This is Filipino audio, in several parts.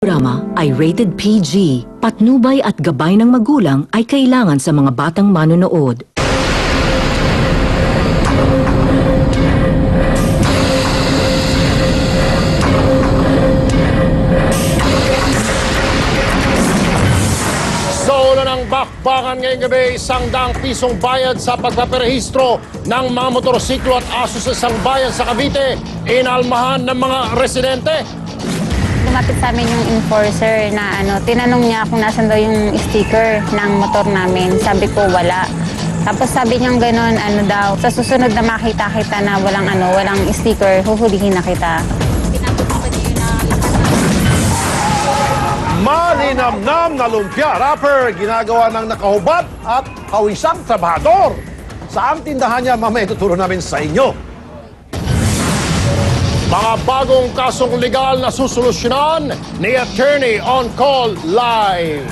Programa ay rated PG. Patnubay at gabay ng magulang ay kailangan sa mga batang manonood. Sa ulo ng bakbakan ngayong gabi, 100 pisong bayad sa pagpaparehistro ng mga motorsiklo at aso sa isang bayan sa Cavite, inalmahan ng mga residente. Lumapit sa amin yung enforcer na tinanong niya kung nasan daw yung sticker ng motor namin. Sabi ko wala. Tapos sabi niya gano'n, daw, sa susunod na makita kita na walang sticker, huhulihin na kita. Malinamnam na lumpia rapper, ginagawa ng nakahubat at kawisang trabahador. Saang tindahan niya, mamaya tuturo namin sa inyo. Mga bagong kasong legal na susolusyonan ni Attorney On Call Live.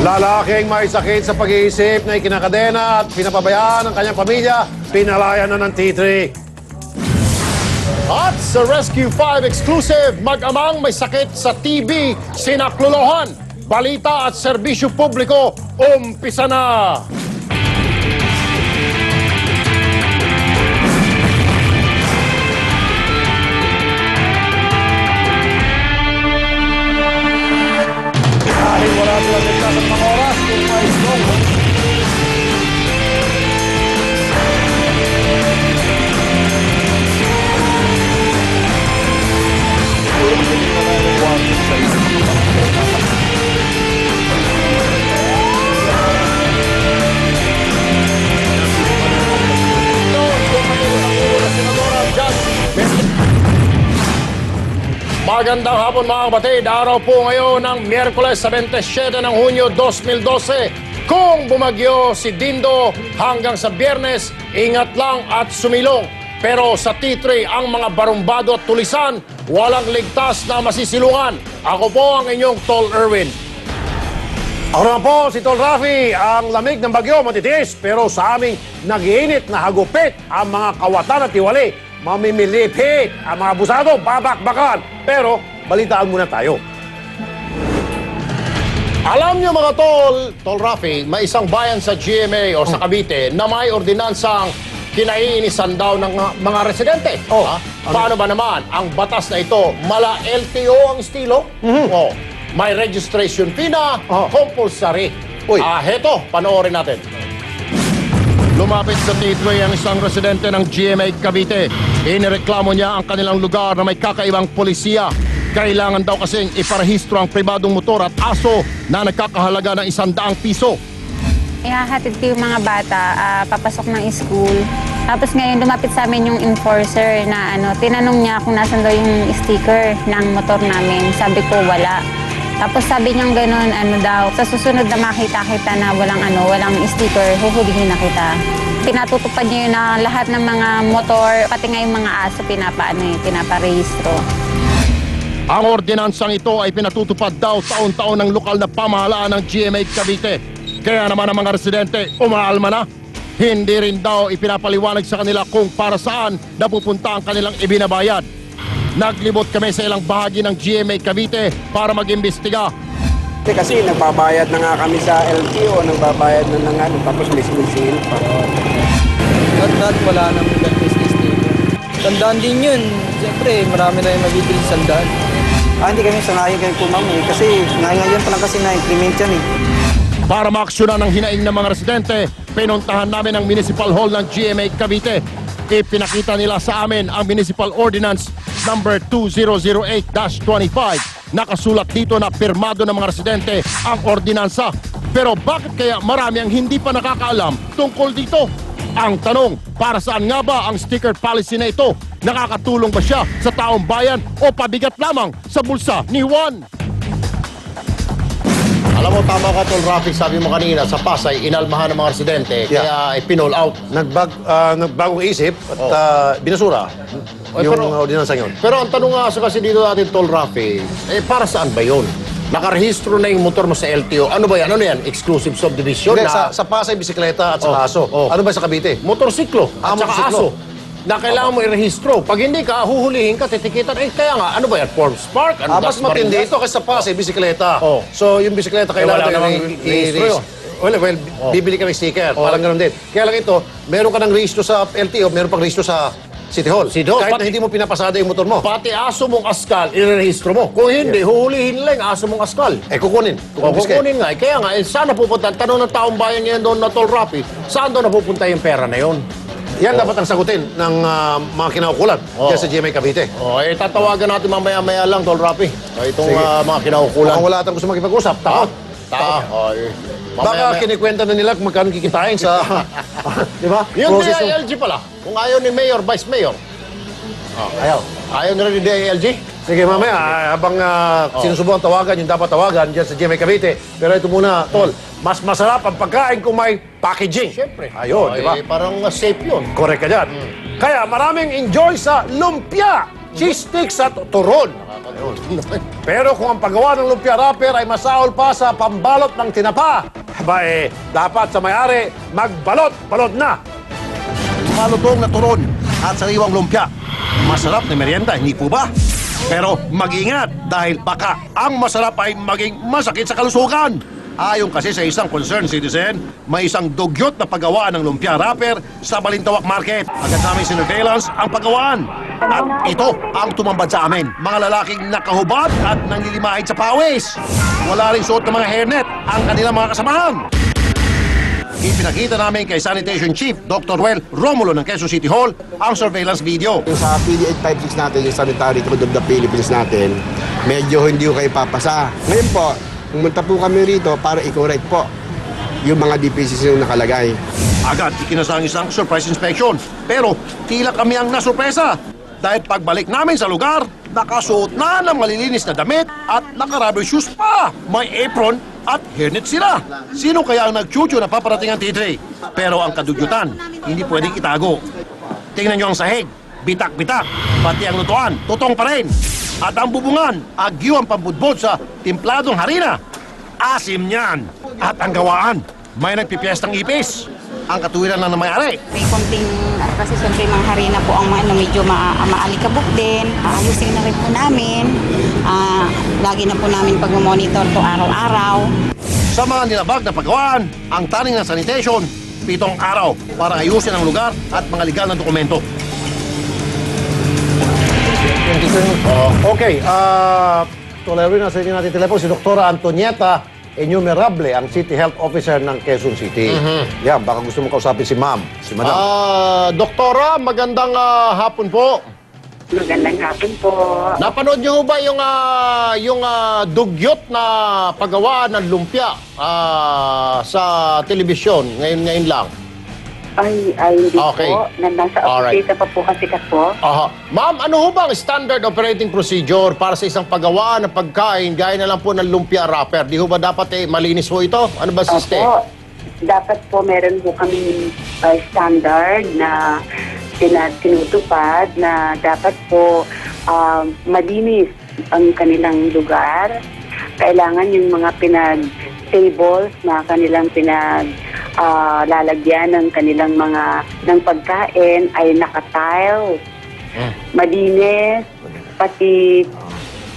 Lalaking may sakit sa pag-iisip na ikinakadena at pinapabayaan ng kanyang pamilya, pinalaya na ng T3. At sa Rescue 5 exclusive, mag-amang may sakit sa TB, sinaklolohan. Balita at serbisyo publiko, umpisa na! Dahil wala silang ligtas at mga oras kung may stroke. Magandang hapon mga kapatid. Araw po ngayon ng Miyerkules 27 ng Hunyo 2012. Kung bumagyo si Dindo hanggang sa Biyernes, ingat lang at sumilong. Pero sa T3, ang mga barumbado at tulisan, walang ligtas na masisilungan. Ako po ang inyong Tol Erwin. Ako naman po, si Tol Rafi. Ang lamig ng bagyo matitiis, pero sa aming nag-iinit na hagupit ang mga kawatan at tiwali. Mamimilipit ang mga abusado, babakbakan. Pero, balitaan muna tayo. Alam niyo mga Tol Rafi, may isang bayan sa GMA o sa Cavite na may ordinansang kinaiinisan daw ng mga residente. Oh, Paano ba naman? Ang batas na ito, mala LTO ang estilo. Oh, may registration fee na, compulsory. Uy. Heto, panoorin natin. Lumapit sa T3 ang isang residente ng GMA Cavite. Inireklamo niya ang kanilang lugar na may kakaibang polisiya. Kailangan daw kasing iparehistro ang pribadong motor at aso na nagkakahalaga ng 100 piso. Ihahatid ko yung mga bata, papasok ng school. Tapos ngayon lumapit sa amin yung enforcer na tinanong niya kung nasan daw yung sticker ng motor namin. Sabi ko wala. Tapos sabi niya gano'n, daw, sa susunod na makita kita na walang sticker, huhulihin na kita. Pinatutupad niya yun na lahat ng mga motor, pati nga yung mga aso, pinaparehistro. Ang ordinansang ito ay pinatutupad daw taon-taon ng lokal na pamahalaan ng GMA Cavite. Kaya naman ang mga residente, umaalma na. Hindi rin daw ipinapaliwanag sa kanila kung para saan napupunta ang kanilang ibinabayad. Naglibot kami sa ilang bahagi ng GMA Cavite para mag-imbestiga. Kasi nagbabayad na nga kami sa LTO, nagbabayad na nga, tapos mismisil pa. At wala naman business dito. Sandaan din yun. Siyempre, marami na yung mabibili sa sandaan. Hindi kami sangayon kayo po, ma'am, kasi ngayon pa lang kasi na-implement yan eh. Para maaksyonan ng hinaing ng mga residente, pinuntahan namin ang Municipal Hall ng GMA Cavite. Ipinakita nila sa amin ang Municipal Ordinance number 2008-25. Nakasulat dito na pirmado ng mga residente ang ordinansa. Pero bakit kaya marami ang hindi pa nakakaalam tungkol dito? Ang tanong, para saan nga ba ang sticker policy na ito? Nakakatulong ba siya sa taong bayan o pabigat lamang sa bulsa ni Juan? Alam mo, tama ka, Tol Rafi, sabi mo kanina, sa Pasay, inalmahan ng mga residente, kaya pinol out. Nagbagong isip at binasura yung ordinansang yun. Pero ang tanong nga kasi dito natin, Tol Rafi, para saan ba yun? Nakarehistro na yung motor mo sa LTO. Ano ba yan? Ano yan? Exclusive subdivision? Hindi, sa Pasay, bisikleta at sa aso. Ano ba sa Cavite? Motorsiklo at saka motorsiklo. aso. na kailangan mo irehistro. Pag hindi ka, huhulihin ka, titikitan. Eh, kaya nga, ano ba yan? Forbes Park? Ano, Mas matindi ito kaysa pa sa bisikleta. Oh. So, yung bisikleta kailangan wala namang rehistro yun. Well, bibili kami sticker. Parang ganun din. Kaya lang ito, meron ka ng rehistro sa LTO, meron pang rehistro sa City Hall. City Hall, Kahit na pati- hindi mo pinapasada yung motor mo. Pati aso mong askal, irerehistro mo. Kung hindi, huhulihin lang yung aso mong askal. Kukunin. O, kukunin nga. Kaya nga, saan napupunta? Tanong ng taong bayan ngayon doon na Tol Rafi, saan doon napupunta yung pera na yun? Yan dapat ang sagutin ng mga kinaukulan dyan sa GMA Cavite. O, tatawagan natin mamaya-maya lang, Tol Rafi. Itong Sige. mga kinaukulan. Kung wala tayong gusto makipag-usap, takot. Baka kinikwenta na nila kung magkano kikitain sa... Di ba? Yung Process ng- DILG pala. Kung ayaw ni Mayor, Vice Mayor. Ayaw. Ayaw na rin ni DILG? Sige, mamaya, habang sinusubukan tawagan, yung dapat tawagan dyan sa GMA Cavite. Pero ito muna, Tol, mas masarap ang pagkain kung may packaging. Siyempre. Ayun, di ba? Parang safe yun. Correct ka dyan. Kaya maraming enjoy sa lumpia, cheese sticks at turon. Pero kung ang paggawa ng lumpia wrapper ay masaol pa sa pambalot ng tinapa, dapat sa may-ari, magbalot-balot na. Malutong na turon at sariwang lumpia. Masarap na merienda, hindi po ba? Pero mag-ingat dahil baka ang masarap ay maging masakit sa kalusugan. Ayon kasi sa isang concerned citizen, may isang dugyot na paggawa ng lumpia wrapper sa Balintawak Market. Agad namin sinurveillance ang paggawaan. At ito ang tumambad sa amin. Mga lalaking nakahubad at nanglilimahid sa pawis. Wala rin suot ng mga hairnet ang kanilang mga kasamahan. Ipinakita namin kay Sanitation Chief Dr. Well Romulo ng Quezon City Hall ang surveillance video. Yung sa PD856 natin, yung Sanitary Code of the Philippines natin, medyo hindi ko kayo papasa. Ngayon po, pumunta po kami rito para i-correct po yung mga DPCs yung nakalagay. Agad ikinasang isang surprise inspection. Pero tila kami ang nasurpresa. Dahil pagbalik namin sa lugar, nakasuot na ng malilinis na damit at naka-rubber shoes pa. May apron at hairnet sila. Sino kaya ang nagchucho na paparating ang T3? Pero ang kadugyutan, hindi pwedeng itago. Tingnan nyo ang sahig, bitak-bitak, pati ang lutuan, tutong pa rin. At ang bubungan, agyo ang pambudbod sa timpladong harina. Asim niyan. At ang gawaan, may nagpipiestang ipis. Ang katuwiran lang na may-ari. May konting, kasi siyempre mga harina po ang medyo maalikabok din. Ayusin na rin po namin. Lagi na po namin pag-monitor to araw-araw. Sa mga nilabag na paggawaan, ang taning ng sanitation, 7 araw para ayusin ang lugar at mga legal na dokumento. Okay, tuloy na sa inyo natin telepono si Dr. Antonieta Enumerable, ang City Health Officer ng Quezon City. Yan, baka gusto mo kausapin si Ma'am, si Madam. Doktora, magandang hapon po. Magandang hapon po. Napanood niyo ba yung dugyot na paggawa ng lumpia sa telebisyon ngayon lang? Ay, hindi Okay. po. Nasa Alright. opisina pa po kasi po. Aha. Ma'am, ano ho ba ang standard operating procedure para sa isang paggawa ng pagkain gaya na lang po ng lumpia wrapper? Di ho ba dapat malinis ho ito? Ano ba system? Opo. Dapat po meron po kami standard na tinutupad na dapat po malinis ang kanilang lugar. Kailangan yung mga tables na kanilang lalagyan ng kanilang ng pagkain ay naka-tile. Malinis, pati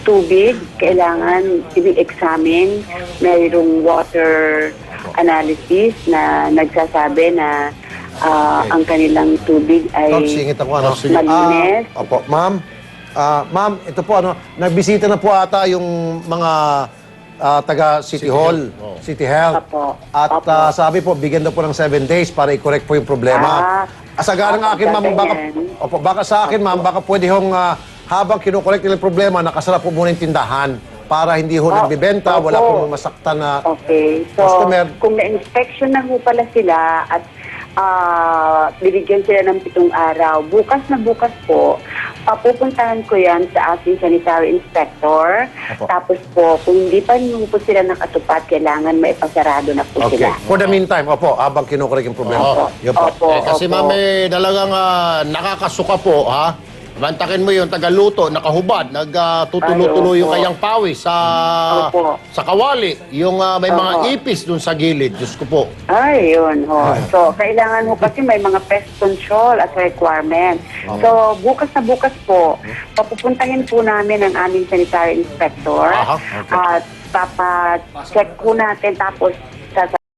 tubig, kailangan i-examine. Mayroong water analysis na nagsasabi na ang kanilang tubig ay Ma'am, singit ako, ano? malinis. Opo, Ma'am. Ma'am, ito po, ano, nagbisita na po ata yung mga taga City Hall, City Health. Opo. At Opo. sabi po, bigyan daw po ng 7 days para i-correct po yung problema. Asagaran ng Opo, akin, ma'am, baka, gagayan. baka sa akin, ma'am, baka pwede hong habang kinokorek nila yung problema, nakasara po muna yung tindahan para hindi ho nagbibenta, wala opo. pong masaktan na Okay. So, customer. kung na-inspection na ho pala sila at bibigyan sila ng 7 araw, bukas na bukas po, papupuntahan ko yan sa ating sanitary inspector. Opo. Tapos po, kung hindi pa nyo po sila nakatupad, kailangan maipasarado na po Okay. sila. For the meantime, opo, habang kinokorek yung problema. Opo. Yun po. Opo. Kasi Opo. ma'am, talagang nakakasuka po, ha? Bantakin mo yung tagaluto, nakahubad, nagtutulo-tulo yung Opo. kayang pawis Opo. sa kawali. Yung may mga Opo. ipis dun sa gilid. Diyos ko po. Ay, yun ho. So, kailangan ho kasi may mga pest control as requirement. So, bukas na bukas po, papupuntahin po namin ang aming sanitary inspector. Aha, okay. At papa-check po natin tapos